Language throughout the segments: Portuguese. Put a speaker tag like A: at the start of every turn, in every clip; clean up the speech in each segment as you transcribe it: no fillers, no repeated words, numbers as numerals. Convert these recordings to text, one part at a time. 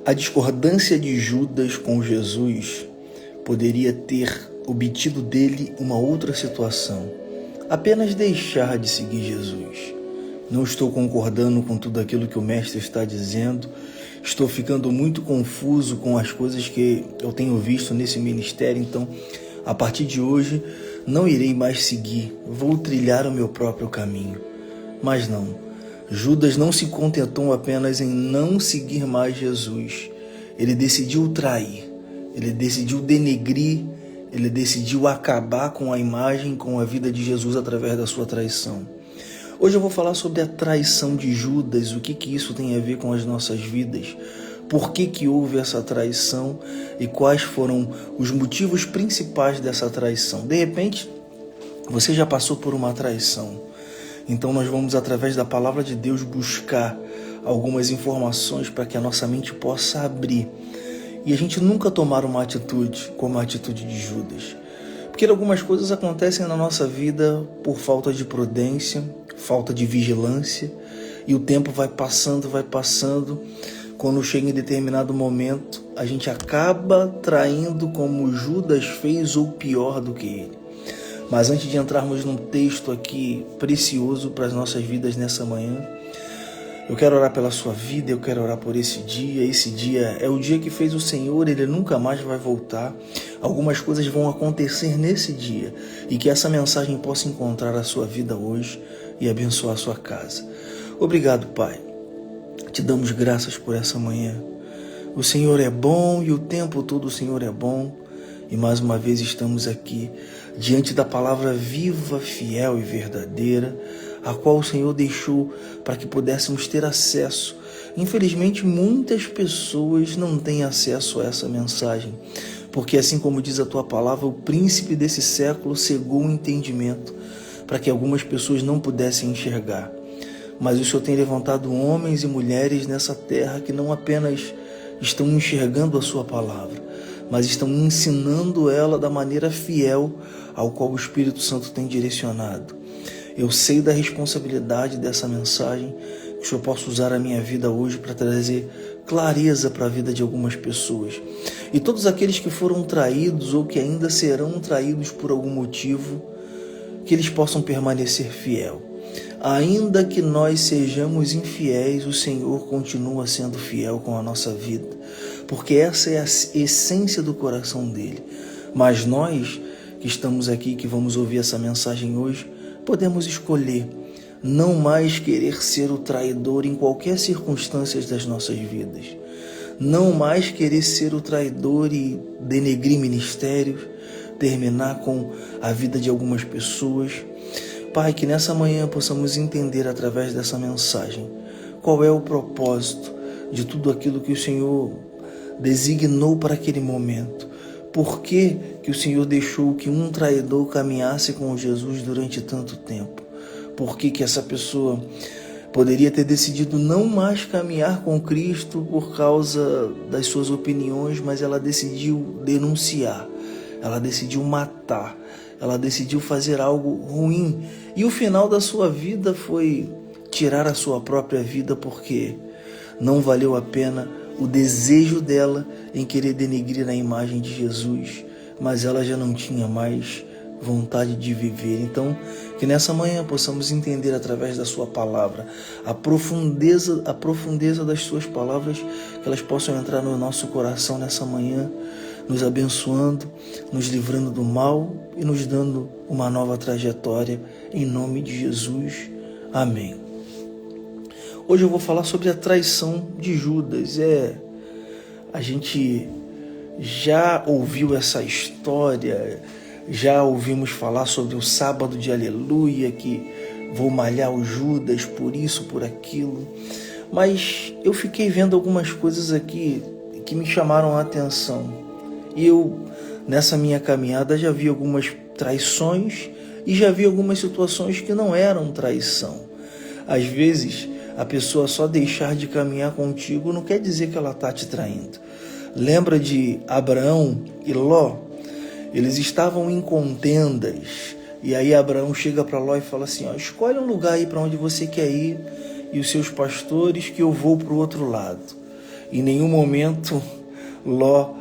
A: A discordância de Judas com Jesus poderia ter obtido dele uma outra situação: apenas deixar de seguir Jesus. Não estou concordando com tudo aquilo que o mestre está dizendo, estou ficando muito confuso com as coisas que eu tenho visto nesse ministério, então, a partir de hoje, não irei mais seguir, vou trilhar o meu próprio caminho. Mas não, Judas não se contentou apenas em não seguir mais Jesus, ele decidiu trair, ele decidiu denegrir, ele decidiu acabar com a imagem, com a vida de Jesus através da sua traição. Hoje eu vou falar sobre a traição de Judas, o que isso tem a ver com as nossas vidas, por que houve essa traição e quais foram os motivos principais dessa traição. De repente, você já passou por uma traição, então nós vamos, através da palavra de Deus, buscar algumas informações para que a nossa mente possa abrir e a gente nunca tomar uma atitude como a atitude de Judas. Porque algumas coisas acontecem na nossa vida por falta de prudência, falta de vigilância, e o tempo vai passando, quando chega em determinado momento, a gente acaba traindo como Judas fez ou pior do que ele. Mas antes de entrarmos num texto aqui precioso para as nossas vidas nessa manhã, eu quero orar pela sua vida, eu quero orar por esse dia. Esse dia é o dia que fez o Senhor, ele nunca mais vai voltar. Algumas coisas vão acontecer nesse dia e que essa mensagem possa encontrar a sua vida hoje e abençoar a sua casa. Obrigado, Pai. Te damos graças por essa manhã. O Senhor é bom e o tempo todo o Senhor é bom. E mais uma vez estamos aqui diante da palavra viva, fiel e verdadeira, a qual o Senhor deixou para que pudéssemos ter acesso. Infelizmente, muitas pessoas não têm acesso a essa mensagem, porque assim como diz a tua palavra, o príncipe desse século cegou o entendimento para que algumas pessoas não pudessem enxergar. Mas o Senhor tem levantado homens e mulheres nessa terra que não apenas estão enxergando a sua palavra, mas estão ensinando ela da maneira fiel ao qual o Espírito Santo tem direcionado. Eu sei da responsabilidade dessa mensagem, que o Senhor possa usar a minha vida hoje para trazer clareza para a vida de algumas pessoas. E todos aqueles que foram traídos ou que ainda serão traídos por algum motivo, que eles possam permanecer fiel. Ainda que nós sejamos infiéis, o Senhor continua sendo fiel com a nossa vida, porque essa é a essência do coração dele. Mas nós que estamos aqui, que vamos ouvir essa mensagem hoje, podemos escolher não mais querer ser o traidor em qualquer circunstância das nossas vidas, não mais querer ser o traidor e denegrir ministérios, terminar com a vida de algumas pessoas. Pai, que nessa manhã possamos entender através dessa mensagem qual é o propósito de tudo aquilo que o Senhor designou para aquele momento. Por que o Senhor deixou que um traidor caminhasse com Jesus durante tanto tempo? Por que essa pessoa poderia ter decidido não mais caminhar com Cristo por causa das suas opiniões, mas ela decidiu denunciar, ela decidiu matar, ela decidiu fazer algo ruim. E o final da sua vida foi tirar a sua própria vida, porque não valeu a pena o desejo dela em querer denegrir a imagem de Jesus, mas ela já não tinha mais vontade de viver. Então, que nessa manhã possamos entender através da sua palavra a profundeza das suas palavras, que elas possam entrar no nosso coração nessa manhã, nos abençoando, nos livrando do mal e nos dando uma nova trajetória, em nome de Jesus. Amém. Hoje eu vou falar sobre a traição de Judas. A gente já ouviu essa história, já ouvimos falar sobre o sábado de aleluia, que vou malhar o Judas por isso, por aquilo, mas eu fiquei vendo algumas coisas aqui que me chamaram a atenção. E eu, nessa minha caminhada, já vi algumas traições e já vi algumas situações que não eram traição. Às vezes, a pessoa só deixar de caminhar contigo não quer dizer que ela está te traindo. Lembra de Abraão e Ló? Eles estavam em contendas, e aí Abraão chega para Ló e fala assim, escolhe um lugar aí para onde você quer ir, e os seus pastores, que eu vou para o outro lado. Em nenhum momento Ló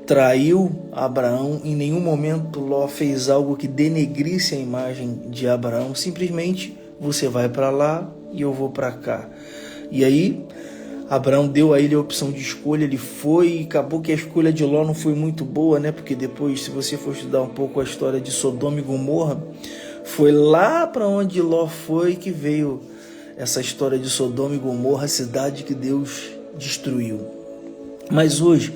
A: traiu Abraão, em nenhum momento Ló fez algo que denegrisse a imagem de Abraão. Simplesmente, você vai para lá e eu vou para cá. E aí Abraão deu a ele a opção de escolha, ele foi, e acabou que a escolha de Ló não foi muito boa, né? Porque depois, se você for estudar um pouco a história de Sodoma e Gomorra, foi lá para onde Ló foi que veio essa história de Sodoma e Gomorra, a cidade que Deus destruiu. Mas hoje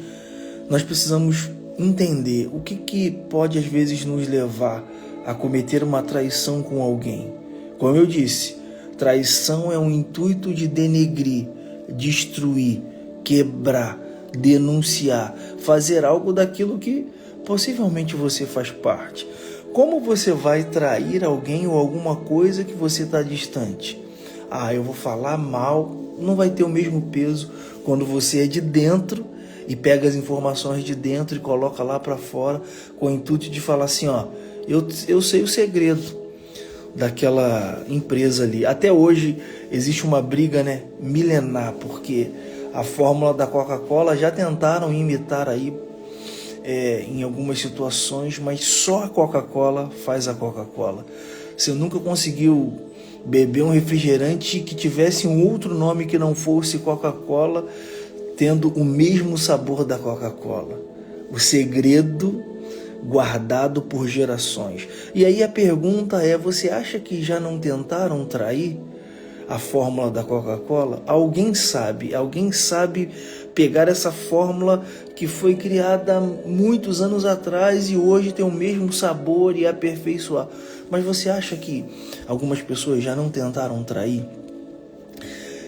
A: nós precisamos entender o que pode às vezes nos levar a cometer uma traição com alguém. Como eu disse, traição é um intuito de denegrir, destruir, quebrar, denunciar, fazer algo daquilo que possivelmente você faz parte. Como você vai trair alguém ou alguma coisa que você está distante? Eu vou falar mal, não vai ter o mesmo peso quando você é de dentro e pega as informações de dentro e coloca lá para fora com o intuito de falar assim, eu sei o segredo daquela empresa ali. Até hoje existe uma briga, né, milenar, porque a fórmula da Coca-Cola já tentaram imitar aí em algumas situações, mas só a Coca-Cola faz a Coca-Cola. Você nunca conseguiu beber um refrigerante que tivesse um outro nome que não fosse Coca-Cola, tendo o mesmo sabor da Coca-Cola. O segredo guardado por gerações. E aí a pergunta é, você acha que já não tentaram trair a fórmula da Coca-Cola? Alguém sabe pegar essa fórmula que foi criada há muitos anos atrás e hoje tem o mesmo sabor e aperfeiçoar. Mas você acha que algumas pessoas já não tentaram trair?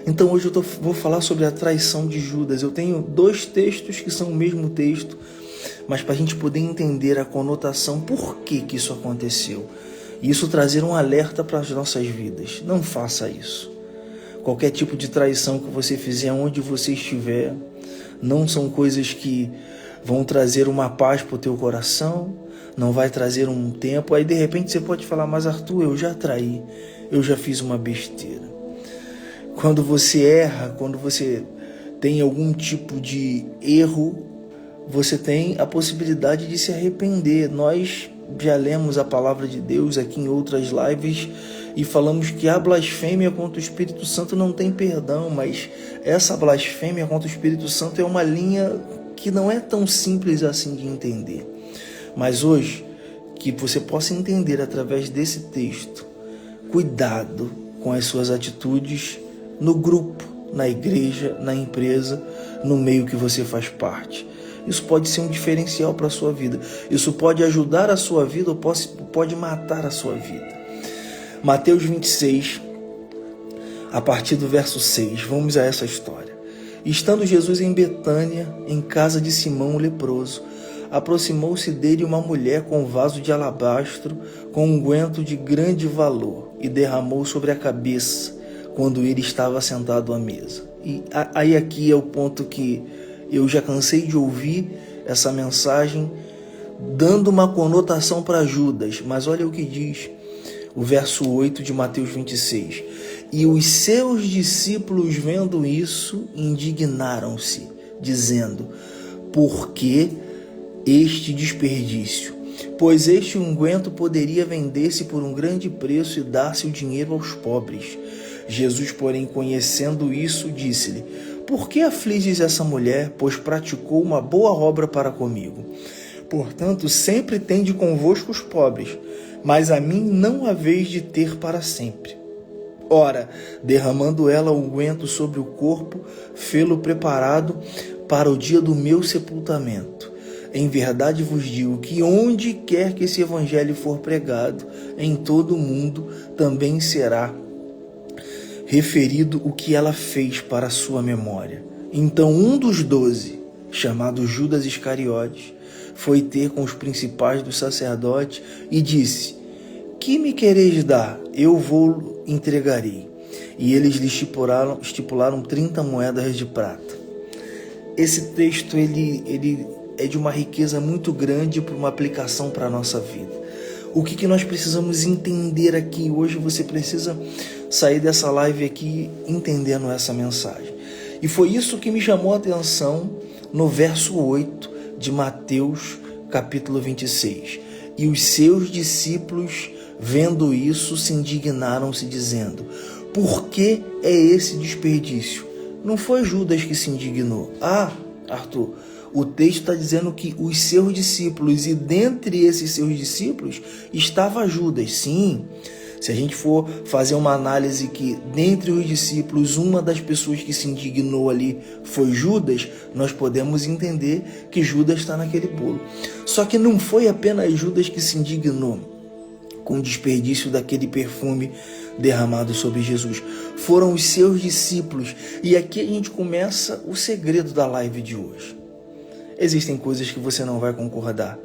A: Então hoje eu vou falar sobre a traição de Judas. Eu tenho 2 textos que são o mesmo texto, mas para a gente poder entender a conotação, por que isso aconteceu. E isso trazer um alerta para as nossas vidas. Não faça isso. Qualquer tipo de traição que você fizer, onde você estiver, não são coisas que vão trazer uma paz para o teu coração, não vai trazer um tempo. Aí de repente você pode falar, mas Arthur, eu já traí, eu já fiz uma besteira. Quando você erra, quando você tem algum tipo de erro, você tem a possibilidade de se arrepender. Nós já lemos a palavra de Deus aqui em outras lives e falamos que a blasfêmia contra o Espírito Santo não tem perdão, mas essa blasfêmia contra o Espírito Santo é uma linha que não é tão simples assim de entender. Mas hoje, que você possa entender através desse texto, cuidado com as suas atitudes no grupo, na igreja, na empresa, no meio que você faz parte. Isso pode ser um diferencial para a sua vida. Isso pode ajudar a sua vida ou pode matar a sua vida. Mateus 26, a partir do verso 6, vamos a essa história. Estando Jesus em Betânia, em casa de Simão o leproso, aproximou-se dele uma mulher com um vaso de alabastro, com um unguento de grande valor, e derramou sobre a cabeça, quando ele estava sentado à mesa. E aí aqui é o ponto que eu já cansei de ouvir essa mensagem, dando uma conotação para Judas. Mas olha o que diz o verso 8 de Mateus 26. E os seus discípulos, vendo isso, indignaram-se, dizendo, por que este desperdício? Pois este unguento poderia vender-se por um grande preço e dar-se o dinheiro aos pobres. Jesus, porém, conhecendo isso, disse-lhe, por que afliges essa mulher, pois praticou uma boa obra para comigo? Portanto, sempre tende convosco os pobres, mas a mim não haveis de ter para sempre. Ora, derramando ela o unguento sobre o corpo, fê-lo preparado para o dia do meu sepultamento. Em verdade vos digo que onde quer que esse evangelho for pregado, em todo o mundo, também será referido o que ela fez para a sua memória. Então um dos 12, chamado Judas Iscariotes, foi ter com os principais dos sacerdotes e disse, que me quereis dar? Eu vou entregarei. E eles lhe estipularam 30 moedas de prata. Esse texto ele é de uma riqueza muito grande para uma aplicação para a nossa vida. O que nós precisamos entender aqui? Hoje você precisa sair dessa live aqui entendendo essa mensagem. E foi isso que me chamou a atenção no verso 8 de Mateus capítulo 26. E os seus discípulos, vendo isso, se indignaram-se, dizendo: por que é esse desperdício? Não foi Judas que se indignou. Arthur, o texto está dizendo que os seus discípulos, e dentre esses seus discípulos estava Judas. Sim, se a gente for fazer uma análise que dentre os discípulos, uma das pessoas que se indignou ali foi Judas, nós podemos entender que Judas está naquele bolo. Só que não foi apenas Judas que se indignou com o desperdício daquele perfume derramado sobre Jesus. Foram os seus discípulos. E aqui a gente começa o segredo da live de hoje. Existem coisas que você não vai concordar,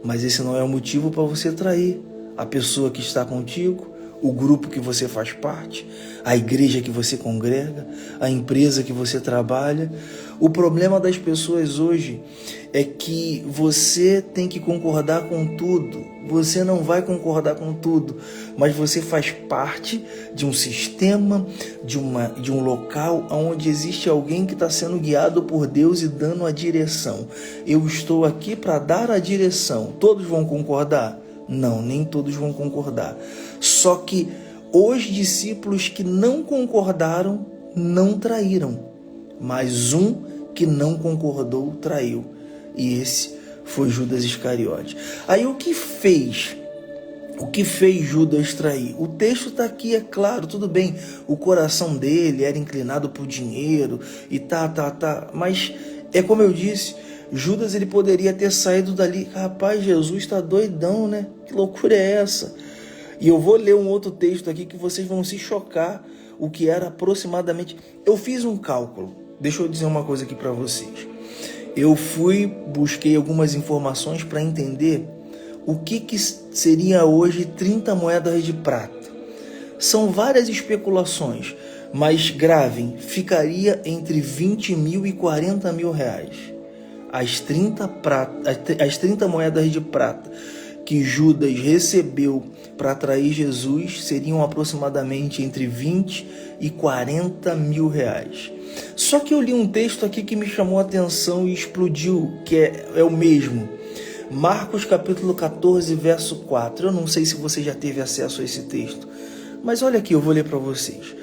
A: mas esse não é o motivo para você trair a pessoa que está contigo, o grupo que você faz parte, a igreja que você congrega, a empresa que você trabalha. O problema das pessoas hoje é que você tem que concordar com tudo. Você não vai concordar com tudo, mas você faz parte de um sistema, de um local onde existe alguém que está sendo guiado por Deus e dando a direção. Eu estou aqui para dar a direção. Todos vão concordar? Não, nem todos vão concordar. Só que os discípulos que não concordaram não traíram, mas um que não concordou traiu. E esse foi Judas Iscariote. Aí o que fez Judas trair? O texto está aqui, é claro, tudo bem. O coração dele era inclinado para o dinheiro e mas é como eu disse, Judas ele poderia ter saído dali. Rapaz, Jesus está doidão, né? Que loucura é essa? E eu vou ler um outro texto aqui que vocês vão se chocar. O que era aproximadamente... Eu fiz um cálculo. Deixa eu dizer uma coisa aqui para vocês. Eu busquei algumas informações para entender o que seria hoje 30 moedas de prata. São várias especulações, mas gravem, ficaria entre 20 mil e 40 mil reais. As 30 moedas de prata que Judas recebeu para atrair Jesus seriam aproximadamente entre 20 e 40 mil reais. Só que eu li um texto aqui que me chamou a atenção e explodiu, que é o mesmo. Marcos capítulo 14, verso 4. Eu não sei se você já teve acesso a esse texto, mas olha aqui, eu vou ler para vocês.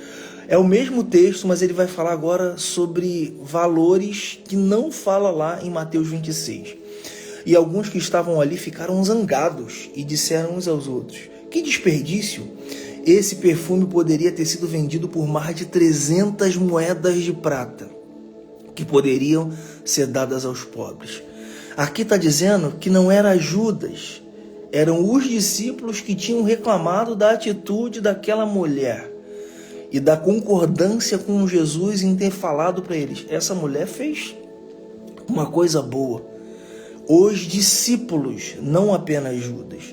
A: É o mesmo texto, mas ele vai falar agora sobre valores que não fala lá em Mateus 26. E alguns que estavam ali ficaram zangados e disseram uns aos outros: que desperdício! Esse perfume poderia ter sido vendido por mais de 300 moedas de prata, que poderiam ser dadas aos pobres. Aqui está dizendo que não era Judas, eram os discípulos que tinham reclamado da atitude daquela mulher e da concordância com Jesus em ter falado para eles: essa mulher fez uma coisa boa. Os discípulos, não apenas Judas.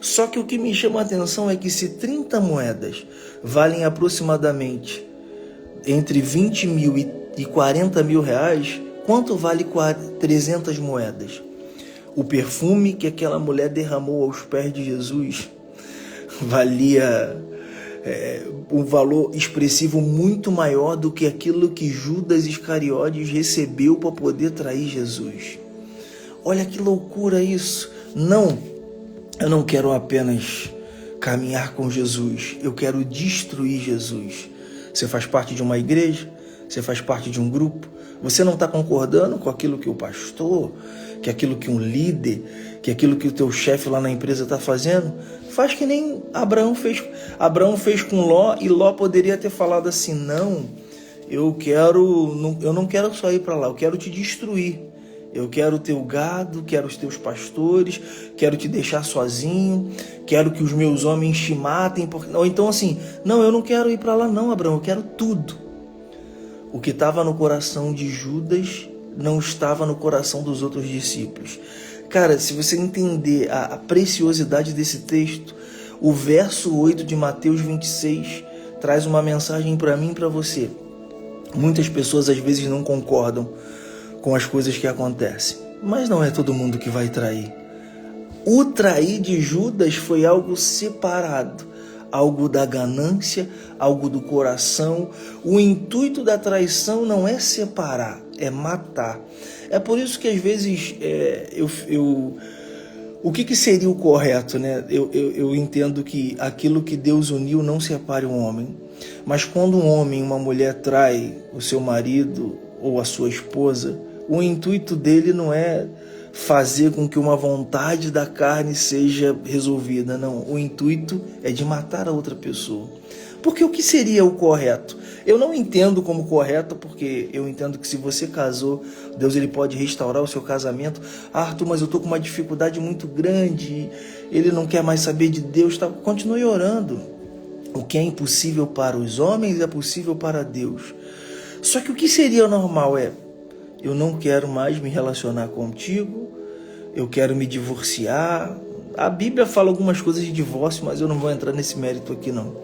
A: Só que o que me chama a atenção é que se 30 moedas valem aproximadamente entre 20 mil e 40 mil reais, quanto vale 300 moedas? O perfume que aquela mulher derramou aos pés de Jesus valia um valor expressivo muito maior do que aquilo que Judas Iscariotes recebeu para poder trair Jesus. Olha que loucura isso. Não, eu não quero apenas caminhar com Jesus, eu quero destruir Jesus. Você faz parte de uma igreja, você faz parte de um grupo, você não está concordando com aquilo que o pastor, que aquilo que um líder, que aquilo que o teu chefe lá na empresa está fazendo, faz que nem Abraão fez. Abraão fez com Ló, e Ló poderia ter falado assim: não, eu não quero só ir para lá, eu quero te destruir. Eu quero o teu gado, quero os teus pastores, quero te deixar sozinho, quero que os meus homens te matem. Ou então assim, não, eu não quero ir para lá não, Abraão, eu quero tudo. O que estava no coração de Judas não estava no coração dos outros discípulos. Cara, se você entender a preciosidade desse texto, o verso 8 de Mateus 26 traz uma mensagem para mim e para você. Muitas pessoas às vezes não concordam com as coisas que acontecem, mas não é todo mundo que vai trair. O trair de Judas foi algo separado. algo da ganância, algo do coração. O intuito da traição não é separar, é matar. É por isso que às vezes o que seria o correto, né? Eu entendo que aquilo que Deus uniu não separe um homem. Mas quando um homem e uma mulher trai o seu marido ou a sua esposa, o intuito dele não é fazer com que uma vontade da carne seja resolvida, não. O intuito é de matar a outra pessoa. Porque o que seria o correto? Eu não entendo como correto, porque eu entendo que se você casou, Deus ele pode restaurar o seu casamento. Arthur, mas eu estou com uma dificuldade muito grande, ele não quer mais saber de Deus. Tá? Continue orando. O que é impossível para os homens é possível para Deus. Só que o que seria normal é: eu não quero mais me relacionar contigo, eu quero me divorciar. A Bíblia fala algumas coisas de divórcio, mas eu não vou entrar nesse mérito aqui não.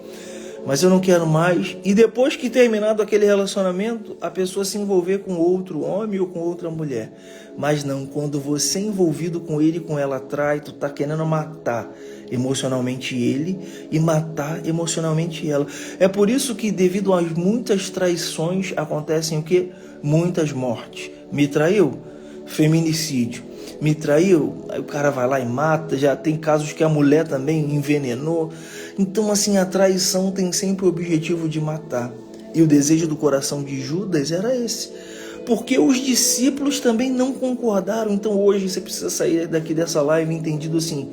A: Mas eu não quero mais. E depois que terminado aquele relacionamento, a pessoa se envolver com outro homem ou com outra mulher. Mas não, quando você é envolvido com ele e com ela trai, tu tá querendo matar emocionalmente ele e matar emocionalmente ela. É por isso que devido a muitas traições acontecem o quê? Muitas mortes. Me traiu? Feminicídio. Me traiu? Aí o cara vai lá e mata. Já tem casos que a mulher também envenenou. Então assim, a traição tem sempre o objetivo de matar. E o desejo do coração de Judas era esse. Porque os discípulos também não concordaram. Então hoje você precisa sair daqui dessa live entendido assim: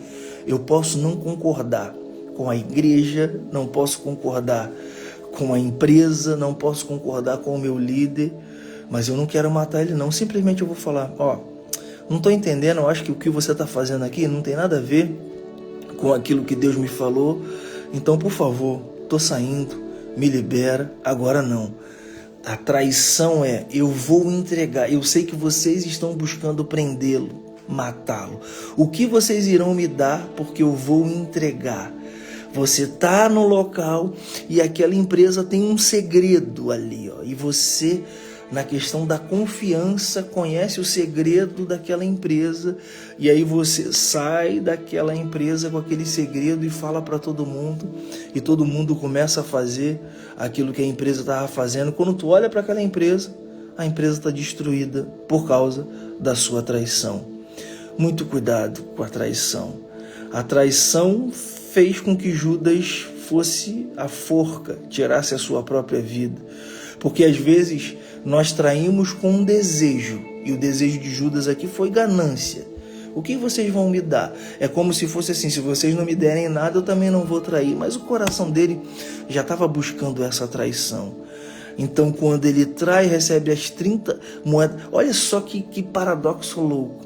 A: eu posso não concordar com a igreja, não posso concordar com a empresa, não posso concordar com o meu líder, mas eu não quero matar ele não. Simplesmente eu vou falar: ó, não estou entendendo, eu acho que o que você está fazendo aqui não tem nada a ver com aquilo que Deus me falou. Então, por favor, estou saindo, me libera, agora não. A traição é: eu vou entregar, eu sei que vocês estão buscando prendê-lo, matá-lo. O que vocês irão me dar, porque eu vou entregar. Você está no local e aquela empresa tem um segredo ali, ó, e você, na questão da confiança, conhece o segredo daquela empresa, e aí você sai daquela empresa com aquele segredo e fala para todo mundo, e todo mundo começa a fazer aquilo que a empresa estava fazendo. Quando tu olha para aquela empresa, a empresa está destruída por causa da sua traição. Muito cuidado com a traição. A traição fez com que Judas fosse a forca, tirasse a sua própria vida. Porque às vezes nós traímos com um desejo, e o desejo de Judas aqui foi ganância. O que vocês vão me dar? É como se fosse assim: se vocês não me derem nada, eu também não vou trair. Mas o coração dele já estava buscando essa traição. Então quando ele trai, recebe as 30 moedas. Olha só que paradoxo louco.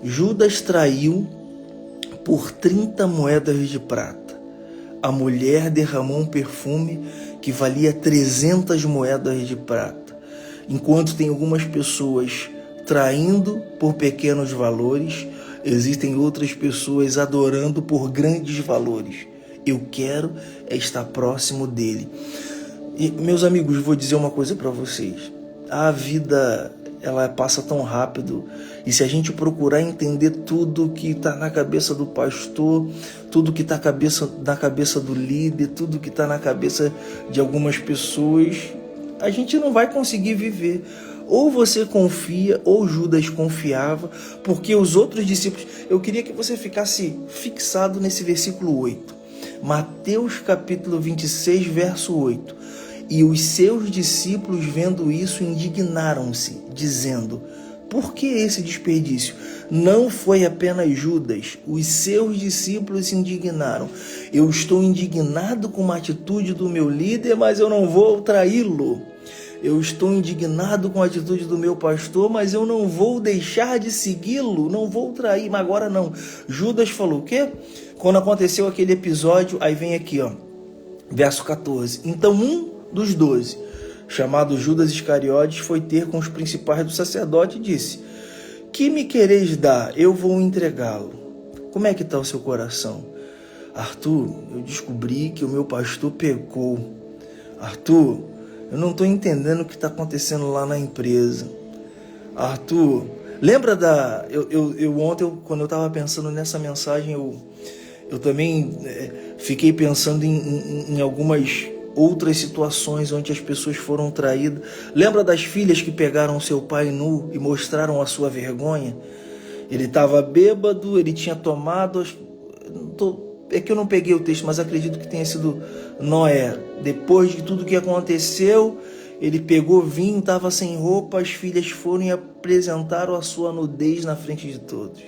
A: Judas traiu por 30 moedas de prata. A mulher derramou um perfume que valia 300 moedas de prata. Enquanto tem algumas pessoas traindo por pequenos valores, existem outras pessoas adorando por grandes valores. Eu quero estar próximo dele. E, meus amigos, vou dizer uma coisa para vocês. A vida, ela passa tão rápido, e se a gente procurar entender tudo que está na cabeça do pastor, tudo que está na cabeça do líder, tudo que está na cabeça de algumas pessoas, a gente não vai conseguir viver. Ou você confia, ou Judas confiava, porque os outros discípulos... Eu queria que você ficasse fixado nesse versículo 8. Mateus capítulo 26, verso 8. E os seus discípulos, vendo isso, indignaram-se, dizendo: por que esse desperdício? Não foi apenas Judas, os seus discípulos se indignaram. Eu estou indignado com uma atitude do meu líder, mas eu não vou traí-lo. Eu estou indignado com a atitude do meu pastor, mas eu não vou deixar de segui-lo, não vou trair. Mas agora não. Judas falou o quê? Quando aconteceu aquele episódio, aí vem aqui, ó, verso 14. Então dos 12, chamado Judas Iscariotes, foi ter com os principais do sacerdote e disse: que me quereis dar? Eu vou entregá-lo. Como é que está o seu coração? Arthur, eu descobri que o meu pastor pecou. Arthur, eu não estou entendendo o que está acontecendo lá na empresa. Arthur, lembra da... Eu ontem, quando eu estava pensando nessa mensagem, Eu também fiquei pensando em algumas outras situações onde as pessoas foram traídas. Lembra das filhas que pegaram seu pai nu e mostraram a sua vergonha? Ele estava bêbado, ele tinha tomado... É que eu não peguei o texto, mas acredito que tenha sido Noé. Depois de tudo que aconteceu, ele pegou vinho, estava sem roupa, as filhas foram e apresentaram a sua nudez na frente de todos.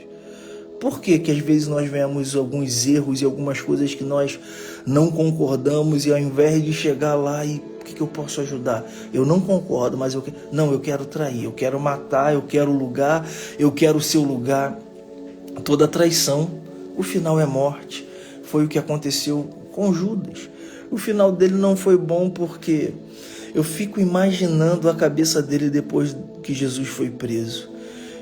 A: Por que que às vezes nós vemos alguns erros e algumas coisas que nós não concordamos e ao invés de chegar lá e o que eu posso ajudar? Eu não concordo, mas eu quero trair, eu quero matar, eu quero lugar, eu quero o seu lugar. Toda traição, o final é morte. Foi o que aconteceu com Judas. O final dele não foi bom porque eu fico imaginando a cabeça dele depois que Jesus foi preso.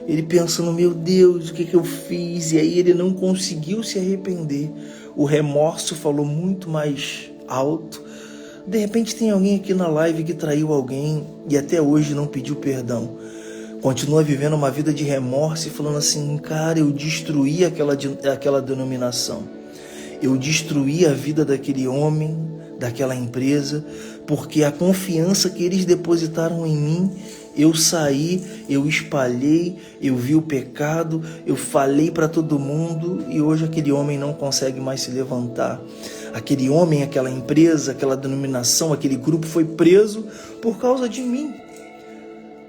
A: Ele pensando, meu Deus, o que eu fiz? E aí ele não conseguiu se arrepender. O remorso falou muito mais alto. De repente tem alguém aqui na live que traiu alguém e até hoje não pediu perdão. Continua vivendo uma vida de remorso e falando assim, cara, eu destruí aquela denominação. Eu destruí a vida daquele homem, daquela empresa, porque a confiança que eles depositaram em mim, eu saí, eu espalhei, eu vi o pecado, eu falei para todo mundo e hoje aquele homem não consegue mais se levantar. Aquele homem, aquela empresa, aquela denominação, aquele grupo foi preso por causa de mim.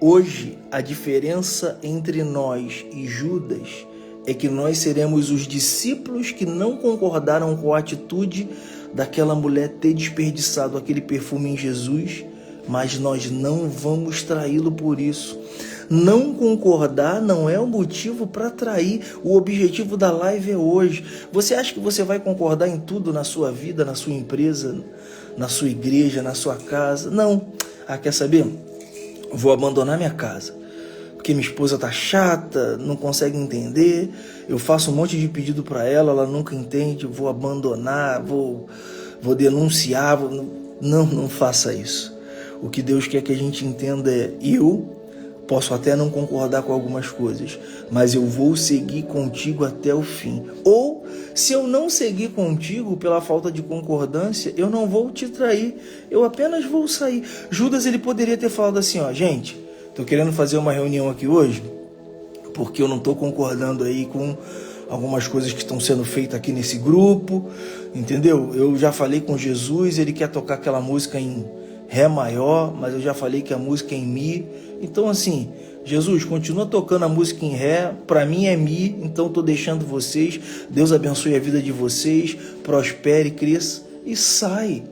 A: Hoje, a diferença entre nós e Judas é que nós seremos os discípulos que não concordaram com a atitude daquela mulher ter desperdiçado aquele perfume em Jesus, mas nós não vamos traí-lo por isso. Não concordar não é o motivo para trair. O objetivo da live é hoje. Você acha que você vai concordar em tudo na sua vida, na sua empresa, na sua igreja, na sua casa? Não. Quer saber? Vou abandonar minha casa porque minha esposa tá chata, não consegue entender, eu faço um monte de pedido para ela, ela nunca entende, vou abandonar, vou denunciar, não faça isso. O que Deus quer que a gente entenda é, eu posso até não concordar com algumas coisas, mas eu vou seguir contigo até o fim. Ou, se eu não seguir contigo pela falta de concordância, eu não vou te trair, eu apenas vou sair. Judas, ele poderia ter falado assim, gente, estou querendo fazer uma reunião aqui hoje, porque eu não estou concordando aí com algumas coisas que estão sendo feitas aqui nesse grupo, entendeu? Eu já falei com Jesus, ele quer tocar aquela música em Ré maior, mas eu já falei que a música é em Mi. Então assim, Jesus, continua tocando a música em Ré, para mim é Mi, então estou deixando vocês, Deus abençoe a vida de vocês, prospere, cresça e sai.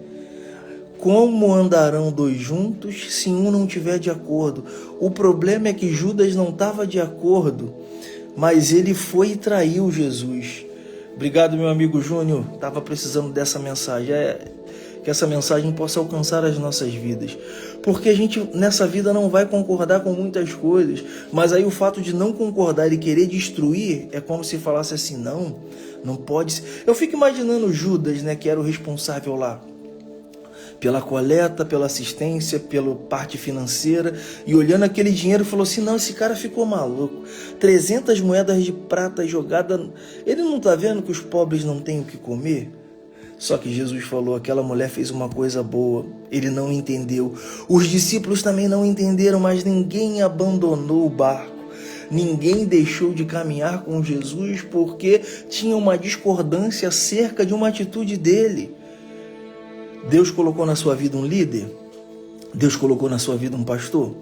A: Como andarão dois juntos se um não estiver de acordo? O problema é que Judas não estava de acordo, mas ele foi e traiu Jesus. Obrigado, meu amigo Júnior, estava precisando dessa mensagem. Que essa mensagem possa alcançar as nossas vidas. Porque a gente nessa vida não vai concordar com muitas coisas, mas aí o fato de não concordar e querer destruir é como se falasse assim, não pode ser. Eu fico imaginando Judas, que era o responsável lá pela coleta, pela assistência, pela parte financeira, e olhando aquele dinheiro falou assim, não, esse cara ficou maluco, 300 moedas de prata jogadas, ele não está vendo que os pobres não têm o que comer? Só que Jesus falou, aquela mulher fez uma coisa boa, ele não entendeu, os discípulos também não entenderam, mas ninguém abandonou o barco, ninguém deixou de caminhar com Jesus porque tinha uma discordância acerca de uma atitude dele. Deus colocou na sua vida um líder? Deus colocou na sua vida um pastor?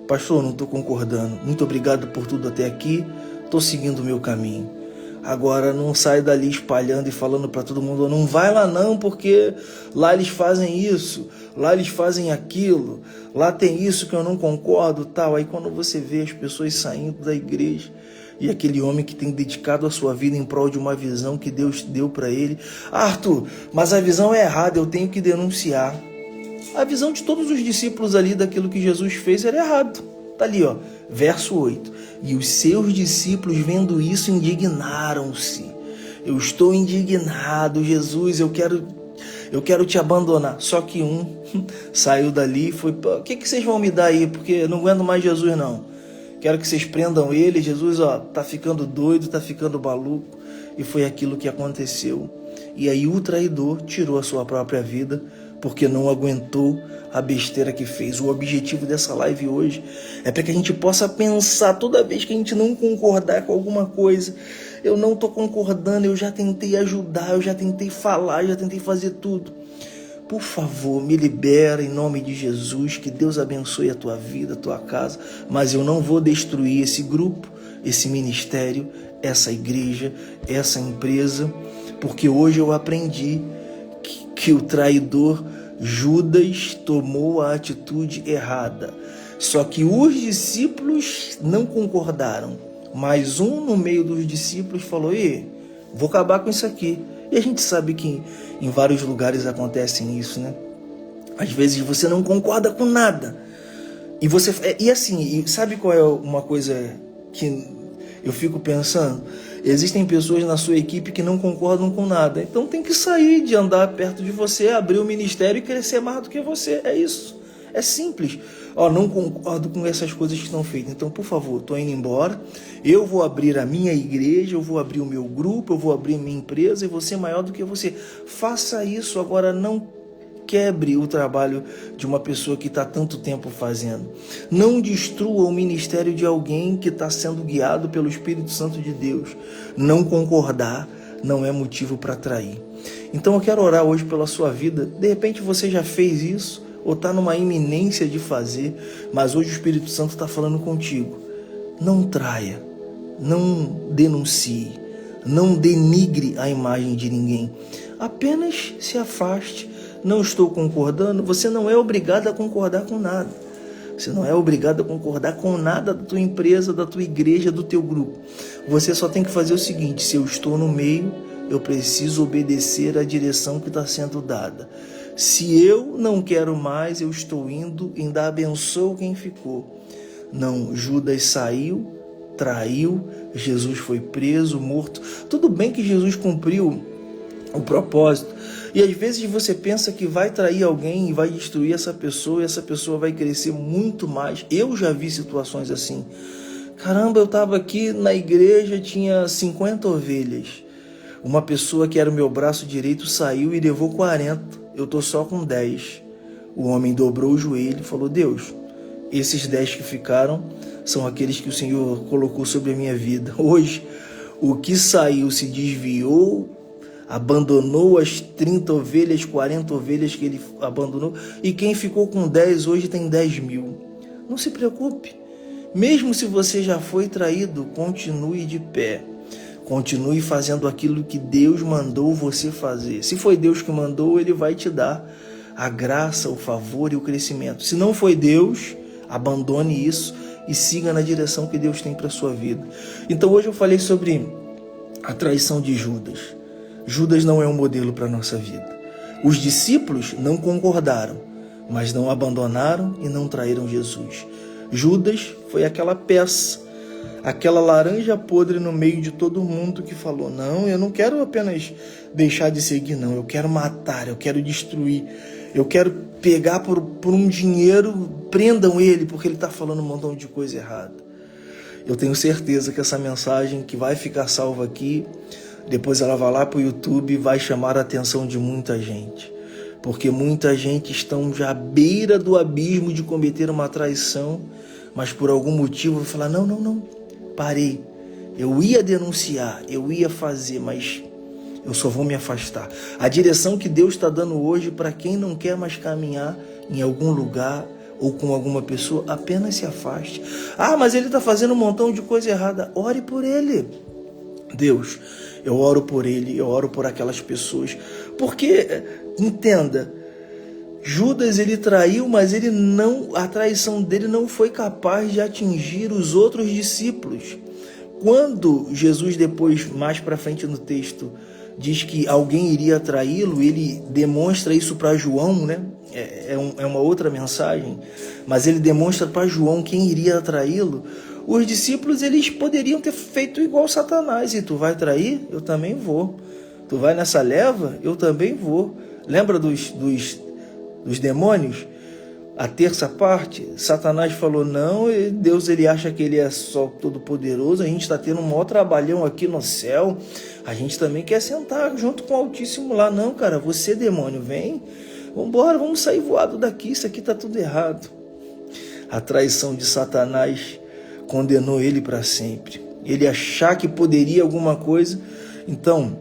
A: Pastor, não estou concordando. Muito obrigado por tudo até aqui. Estou seguindo o meu caminho. Agora não sai dali espalhando e falando para todo mundo, não vai lá não, porque lá eles fazem isso, lá eles fazem aquilo, lá tem isso que eu não concordo, tal. Aí quando você vê as pessoas saindo da igreja, e aquele homem que tem dedicado a sua vida em prol de uma visão que Deus deu para ele. Arthur, mas a visão é errada, eu tenho que denunciar. A visão de todos os discípulos ali daquilo que Jesus fez era errado. Tá ali, verso 8. E os seus discípulos vendo isso indignaram-se. Eu estou indignado, Jesus, eu quero te abandonar. Só que um saiu dali e foi, o que vocês vão me dar aí? Porque eu não aguento mais Jesus não. Quero que vocês prendam ele. Jesus, tá ficando doido, tá ficando maluco. e foi aquilo que aconteceu. E aí o traidor tirou a sua própria vida, porque não aguentou a besteira que fez. O objetivo dessa live hoje é para que a gente possa pensar toda vez que a gente não concordar com alguma coisa. Eu não estou concordando, eu já tentei ajudar, eu já tentei falar, já tentei fazer tudo. Por favor, me libera em nome de Jesus, que Deus abençoe a tua vida, a tua casa, mas eu não vou destruir esse grupo, esse ministério, essa igreja, essa empresa, porque hoje eu aprendi que o traidor Judas tomou a atitude errada. Só que os discípulos não concordaram, mas um no meio dos discípulos falou: vou acabar com isso aqui. E a gente sabe que em vários lugares acontecem isso, né? Às vezes você não concorda com nada. E sabe qual é uma coisa que eu fico pensando? Existem pessoas na sua equipe que não concordam com nada. Então tem que sair de andar perto de você, abrir o ministério e crescer mais do que você. É isso. É simples. Não concordo com essas coisas que estão feitas. Então, por favor, estou indo embora. Eu vou abrir a minha igreja, eu vou abrir o meu grupo, eu vou abrir a minha empresa e vou ser maior do que você. Faça isso. Agora, não quebre o trabalho de uma pessoa que está tanto tempo fazendo. Não destrua o ministério de alguém que está sendo guiado pelo Espírito Santo de Deus. Não concordar não é motivo para trair. Então eu quero orar hoje pela sua vida. De repente você já fez isso, ou está numa iminência de fazer, mas hoje o Espírito Santo está falando contigo. Não traia, não denuncie, não denigre a imagem de ninguém. Apenas se afaste. Não estou concordando. Você não é obrigado a concordar com nada. Você não é obrigado a concordar com nada da tua empresa, da tua igreja, do teu grupo. Você só tem que fazer o seguinte: se eu estou no meio, eu preciso obedecer à direção que está sendo dada. Se eu não quero mais, eu estou indo, ainda abençoo quem ficou. Não, Judas saiu, traiu, Jesus foi preso, morto. Tudo bem que Jesus cumpriu o propósito. E às vezes você pensa que vai trair alguém e vai destruir essa pessoa, e essa pessoa vai crescer muito mais. Eu já vi situações assim. Caramba, eu estava aqui na igreja, tinha 50 ovelhas. Uma pessoa que era o meu braço direito saiu e levou 40. Eu estou só com 10. O homem dobrou o joelho e falou: Deus, esses 10 que ficaram são aqueles que o Senhor colocou sobre a minha vida. Hoje, o que saiu se desviou, abandonou as 30 ovelhas, 40 ovelhas que ele abandonou, e quem ficou com 10 hoje tem 10 mil. Não se preocupe. Mesmo se você já foi traído, continue de pé. Continue fazendo aquilo que Deus mandou você fazer. Se foi Deus que mandou, Ele vai te dar a graça, o favor e o crescimento. Se não foi Deus, abandone isso e siga na direção que Deus tem para a sua vida. Então hoje eu falei sobre a traição de Judas. Judas não é um modelo para a nossa vida. Os discípulos não concordaram, mas não abandonaram e não traíram Jesus. Judas foi aquela peça, aquela laranja podre no meio de todo mundo que falou: não, eu não quero apenas deixar de seguir, não. Eu quero matar, eu quero destruir, eu quero pegar por um dinheiro, prendam ele, porque ele está falando um montão de coisa errada. Eu tenho certeza que essa mensagem que vai ficar salva aqui, depois ela vai lá para o YouTube e vai chamar a atenção de muita gente. Porque muita gente está já à beira do abismo de cometer uma traição, mas por algum motivo vai falar: não, parei. Eu ia denunciar, eu ia fazer, mas eu só vou me afastar. A direção que Deus está dando hoje para quem não quer mais caminhar em algum lugar ou com alguma pessoa, apenas se afaste. Mas ele está fazendo um montão de coisa errada. Ore por ele. Deus, eu oro por ele, eu oro por aquelas pessoas. Porque, entenda, Judas ele traiu, mas a traição dele não foi capaz de atingir os outros discípulos. Quando Jesus depois, mais para frente no texto, diz que alguém iria traí-lo, ele demonstra isso para João, né? É uma outra mensagem, mas ele demonstra para João quem iria traí-lo. Os discípulos, eles poderiam ter feito igual Satanás: e tu vai trair? Eu também vou. Tu vai nessa leva? Eu também vou. Lembra dos demônios? A terça parte, Satanás falou, não, Deus ele acha que ele é só todo poderoso, a gente está tendo um maior trabalhão aqui no céu, a gente também quer sentar junto com o Altíssimo lá. Não, cara, você, demônio, vem, vambora, vamos sair voado daqui, isso aqui está tudo errado. A traição de Satanás condenou ele para sempre. Ele achar que poderia alguma coisa. Então,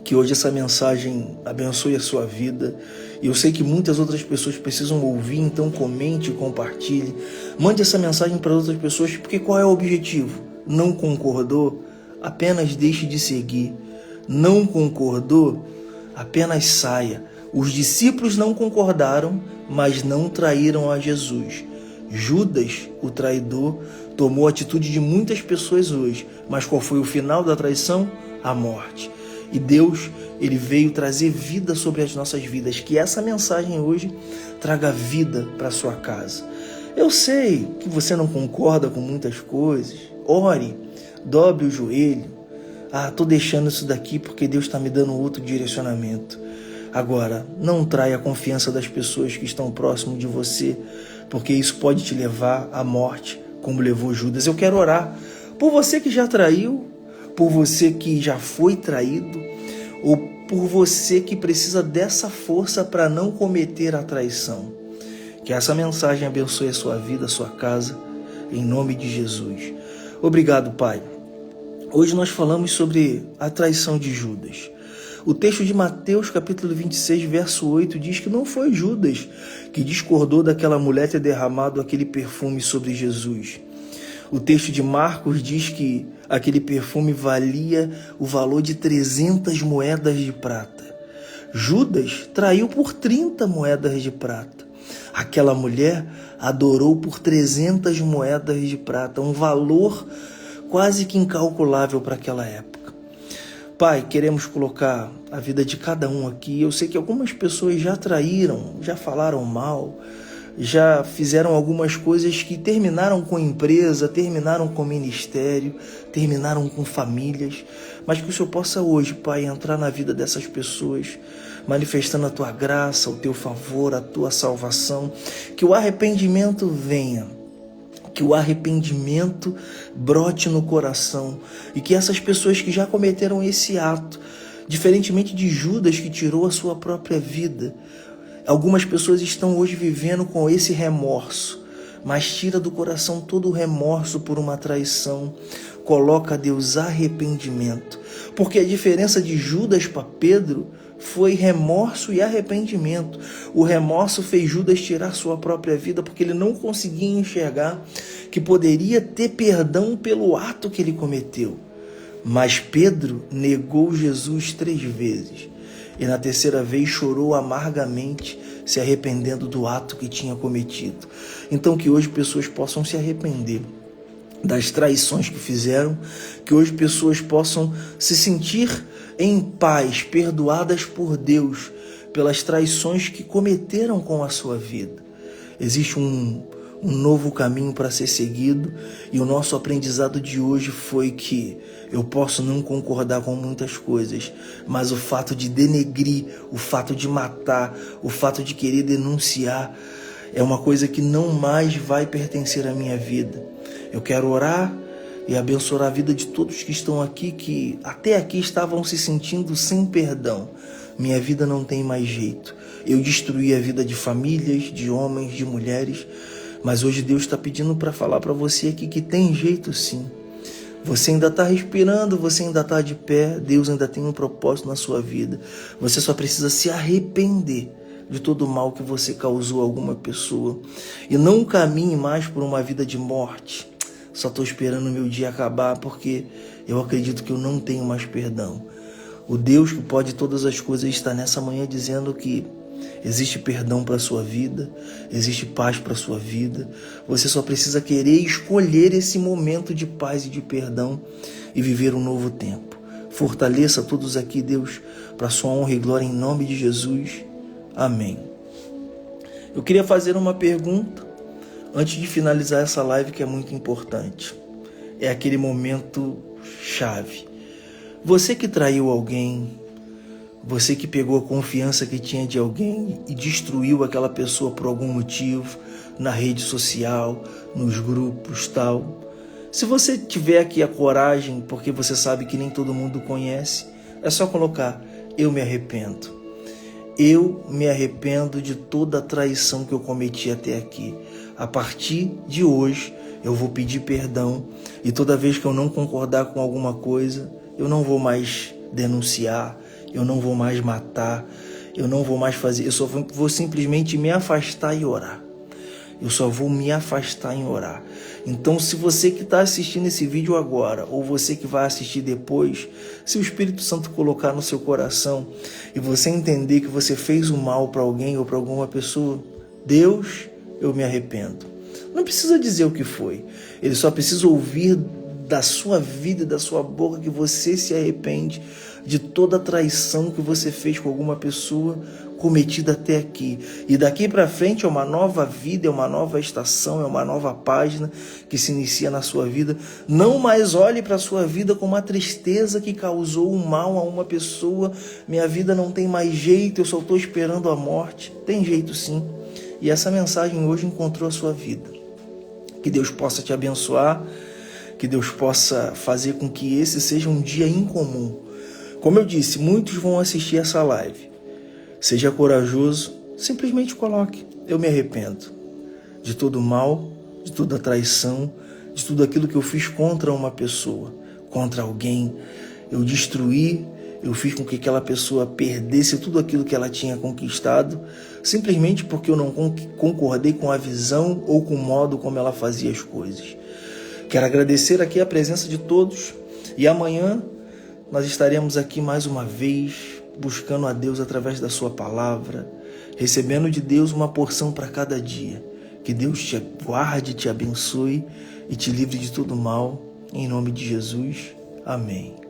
A: que hoje essa mensagem abençoe a sua vida. E eu sei que muitas outras pessoas precisam ouvir, então comente, compartilhe. Mande essa mensagem para outras pessoas, porque qual é o objetivo? Não concordou? Apenas deixe de seguir. Não concordou? Apenas saia. Os discípulos não concordaram, mas não traíram a Jesus. Judas, o traidor, tomou a atitude de muitas pessoas hoje. Mas qual foi o final da traição? A morte. E Deus, ele veio trazer vida sobre as nossas vidas. Que essa mensagem hoje traga vida para a sua casa. Eu sei que você não concorda com muitas coisas. Ore, dobre o joelho. Estou deixando isso daqui porque Deus está me dando outro direcionamento. Agora, não traia a confiança das pessoas que estão próximo de você, porque isso pode te levar à morte, como levou Judas. Eu quero orar por você que já traiu, por você que já foi traído, ou por você que precisa dessa força para não cometer a traição. Que essa mensagem abençoe a sua vida, a sua casa, em nome de Jesus. Obrigado, Pai. Hoje nós falamos sobre a traição de Judas. O texto de Mateus, capítulo 26, verso 8, diz que não foi Judas que discordou daquela mulher ter derramado aquele perfume sobre Jesus. O texto de Marcos diz que aquele perfume valia o valor de 300 moedas de prata. Judas traiu por 30 moedas de prata. Aquela mulher adorou por 300 moedas de prata, um valor quase que incalculável para aquela época. Pai, queremos colocar a vida de cada um aqui. Eu sei que algumas pessoas já traíram, já falaram mal, já fizeram algumas coisas que terminaram com empresa, terminaram com ministério, terminaram com famílias, mas que o Senhor possa hoje, Pai, entrar na vida dessas pessoas, manifestando a Tua graça, o Teu favor, a Tua salvação, que o arrependimento venha, que o arrependimento brote no coração e que essas pessoas que já cometeram esse ato, diferentemente de Judas que tirou a sua própria vida, algumas pessoas estão hoje vivendo com esse remorso, mas tira do coração todo o remorso por uma traição. Coloca a Deus arrependimento. Porque a diferença de Judas para Pedro foi remorso e arrependimento. O remorso fez Judas tirar sua própria vida porque ele não conseguia enxergar que poderia ter perdão pelo ato que ele cometeu. Mas Pedro negou Jesus 3 vezes. E na terceira vez chorou amargamente, se arrependendo do ato que tinha cometido. Então que hoje pessoas possam se arrepender das traições que fizeram, que hoje pessoas possam se sentir em paz, perdoadas por Deus, pelas traições que cometeram com a sua vida. Existe um novo caminho para ser seguido, e o nosso aprendizado de hoje foi que eu posso não concordar com muitas coisas, mas o fato de denegrir, o fato de matar, o fato de querer denunciar é uma coisa que não mais vai pertencer à minha vida. Eu quero orar e abençoar a vida de todos que estão aqui, que até aqui estavam se sentindo sem perdão. Minha vida não tem mais jeito. Eu destruí a vida de famílias, de homens, de mulheres, mas hoje Deus está pedindo para falar para você aqui que tem jeito sim. Você ainda está respirando, você ainda está de pé, Deus ainda tem um propósito na sua vida. Você só precisa se arrepender de todo o mal que você causou a alguma pessoa. E não caminhe mais por uma vida de morte. Só estou esperando o meu dia acabar porque eu acredito que eu não tenho mais perdão. O Deus que pode todas as coisas está nessa manhã dizendo que existe perdão para a sua vida, existe paz para a sua vida. Você só precisa querer escolher esse momento de paz e de perdão e viver um novo tempo. Fortaleça todos aqui, Deus, para a sua honra e glória em nome de Jesus. Amém. Eu queria fazer uma pergunta antes de finalizar essa live que é muito importante. É aquele momento chave. Você que traiu alguém, Você que pegou a confiança que tinha de alguém e destruiu aquela pessoa por algum motivo, na rede social, nos grupos, tal. Se você tiver aqui a coragem, porque você sabe que nem todo mundo conhece, é só colocar: eu me arrependo. Eu me arrependo de toda a traição que eu cometi até aqui. A partir de hoje, eu vou pedir perdão e toda vez que eu não concordar com alguma coisa, eu não vou mais denunciar, eu não vou mais matar, eu não vou mais fazer, eu só vou simplesmente me afastar e orar. Eu só vou me afastar em orar. Então, se você que está assistindo esse vídeo agora, ou você que vai assistir depois, se o Espírito Santo colocar no seu coração e você entender que você fez o mal para alguém ou para alguma pessoa, Deus, eu me arrependo. Não precisa dizer o que foi. Ele só precisa ouvir da sua vida e da sua boca que você se arrepende de toda a traição que você fez com alguma pessoa cometida até aqui. E daqui para frente é uma nova vida, é uma nova estação, é uma nova página que se inicia na sua vida. Não mais olhe para a sua vida com uma tristeza que causou um mal a uma pessoa. Minha vida não tem mais jeito, eu só estou esperando a morte. Tem jeito sim. E essa mensagem hoje encontrou a sua vida. Que Deus possa te abençoar, que Deus possa fazer com que esse seja um dia incomum. Como eu disse, muitos vão assistir essa live. Seja corajoso, simplesmente coloque: eu me arrependo de todo o mal, de toda a traição, de tudo aquilo que eu fiz contra uma pessoa, contra alguém. Eu destruí, eu fiz com que aquela pessoa perdesse tudo aquilo que ela tinha conquistado, simplesmente porque eu não concordei com a visão ou com o modo como ela fazia as coisas. Quero agradecer aqui a presença de todos e amanhã nós estaremos aqui mais uma vez, buscando a Deus através da sua palavra, recebendo de Deus uma porção para cada dia. Que Deus te guarde, te abençoe e te livre de todo mal. Em nome de Jesus. Amém.